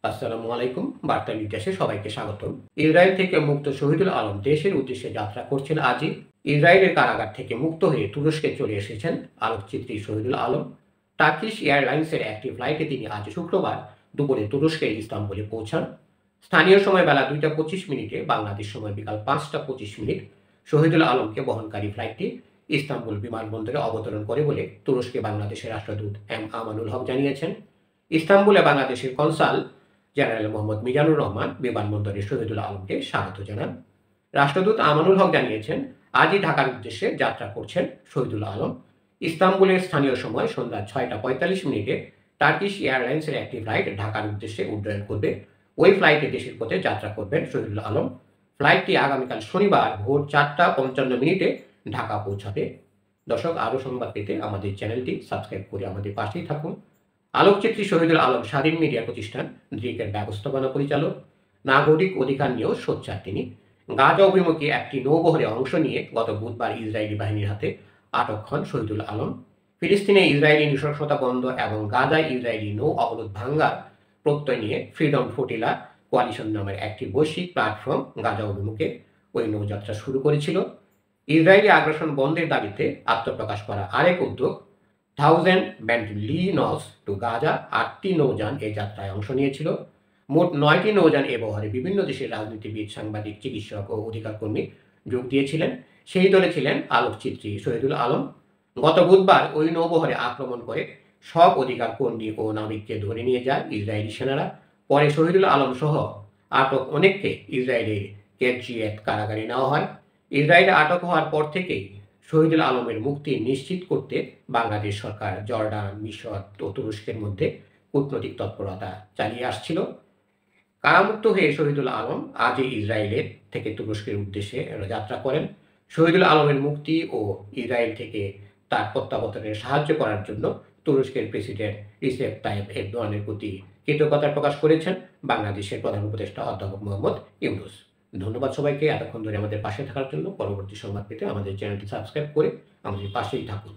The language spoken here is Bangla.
আসসালামু আলাইকুম। বার্তা নির্দেশে সবাইকে স্বাগতম। ইসরায়েল থেকে মুক্ত শহীদুল আলম দেশের উদ্দেশ্যে যাত্রা করছেন আজই। ইসরায়েলের কারাগার থেকে মুক্ত হয়ে তুরস্কে চলে এসেছেন আলোকচিত্রী শহীদুল আলম। টার্কিশ এয়ারলাইন্সের একটি ফ্লাইটে তিনি আজ শুক্রবার দুপুরে তুরস্কের ইস্তাম্বুলে পৌঁছান। স্থানীয় সময় বেলা 2টা 25 মিনিটে, বাংলাদেশ সময় বিকাল 5টা 25 মিনিট শহীদুল আলমকে বহনকারী ফ্লাইটটি ইস্তাম্বুল বিমানবন্দরে অবতরণ করে বলে তুরস্কে বাংলাদেশের রাষ্ট্রদূত এম আমানুল হক জানিয়েছেন। ইস্তাম্বুলে বাংলাদেশের কনসাল জেনারেল মোহাম্মদ মিজানুর রহমান বিমানবন্দরে শহীদুল আলমকে স্বাগত জানান। রাষ্ট্রদূত আমানুল হক জানিয়েছেন, আজই ঢাকার উদ্দেশ্যে যাত্রা করছেন শহীদুল আলম। ইস্তাম্বুলের স্থানীয় সময় সন্ধ্যা 6টা 45 মিনিটে টার্কিশ এয়ারলাইন্সের একটি ফ্লাইট ঢাকার উদ্দেশ্যে উড্ডয়ন করবে। ওই ফ্লাইটে দেশের পথে যাত্রা করবেন শহীদুল আলম। ফ্লাইটটি আগামীকাল শনিবার ভোর 4টা 55 মিনিটে ঢাকা পৌঁছাবে। দর্শক, আরও সংবাদ পেতে আমাদের চ্যানেলটি সাবস্ক্রাইব করে আমাদের পাশেই থাকুন। আলোকচিত্রী শহীদুল আলম স্বাধীন মিডিয়া প্রতিষ্ঠান দৃকের ব্যবস্থাপনা পরিচালক, নাগরিক অধিকার নিয়েও সোচ্চার তিনি। গাজা অভিমুখী একটি নৌবহরে অংশ নিয়ে গত বুধবার ইসরায়েলি বাহিনীর হাতে আটক হন শহীদুল আলম। ফিলিস্তিনে ইসরায়েলি নৃশংসতা বন্ধ এবং গাজায় ইসরায়েলি নৌ অবরোধ ভাঙ্গার প্রত্যয় নিয়ে ফ্রিডম ফ্লোটিলা কোয়ালিশন নামের একটি বৈশ্বিক প্ল্যাটফর্ম গাজা অভিমুখে ওই নৌযাত্রা শুরু করেছিল। ইসরায়েলি আগ্রাসন বন্ধের দাবিতে আত্মপ্রকাশ করা আরেক উদ্যোগ 1000 ব্যান্ড-লি-নস টু গাজা 8টি নৌযান এই যাত্রায় অংশ নিয়েছিল। মোট 9টি নৌযান এ বহরে বিভিন্ন দেশের রাজনীতিবিদ, সাংবাদিক, চিকিৎসক ও অধিকার কর্মী যোগ দিয়েছিলেন। সেই দলে ছিলেন আলোকচিত্রী শহীদুল আলম। গত বুধবার ওই নৌবহরে আক্রমণ করে সব অধিকার কর্মী ও নাবিককে ধরে নিয়ে যায় ইসরায়েলি সেনারা। পরে শহীদুল আলম সহ আটক অনেককে ইসরায়েলের কেরচিয়েত কারাগারে নেওয়া হয়। ইসরায়েলে আটক হওয়ার পর থেকেই শহীদুল আলমের মুক্তি নিশ্চিত করতে বাংলাদেশ সরকার জর্ডান, মিশর ও তুরস্কের মধ্যে কূটনৈতিক তৎপরতা চালিয়ে আসছিল। কারামুক্ত হয়ে শহীদুল আলম আজই ইসরায়েলের থেকে তুরস্কের উদ্দেশ্যে যাত্রা করেন। শহীদুল আলমের মুক্তি ও ইসরায়েল থেকে তার প্রত্যাবর্তনে সাহায্য করার জন্য তুরস্কের প্রেসিডেন্ট রিসেপ তাইয়েপ এরদোয়ানের প্রতি কৃতজ্ঞতা প্রকাশ করেছেন বাংলাদেশের প্রধান উপদেষ্টা অধ্যাপক মোহাম্মদ ইউনূস। ধন্যবাদ সবাইকে এতক্ষণ ধরে আমাদের পাশে থাকার জন্য। পরবর্তী সংবাদ পেতে আমাদের চ্যানেলটি সাবস্ক্রাইব করে আমাদের পাশেই থাকুন।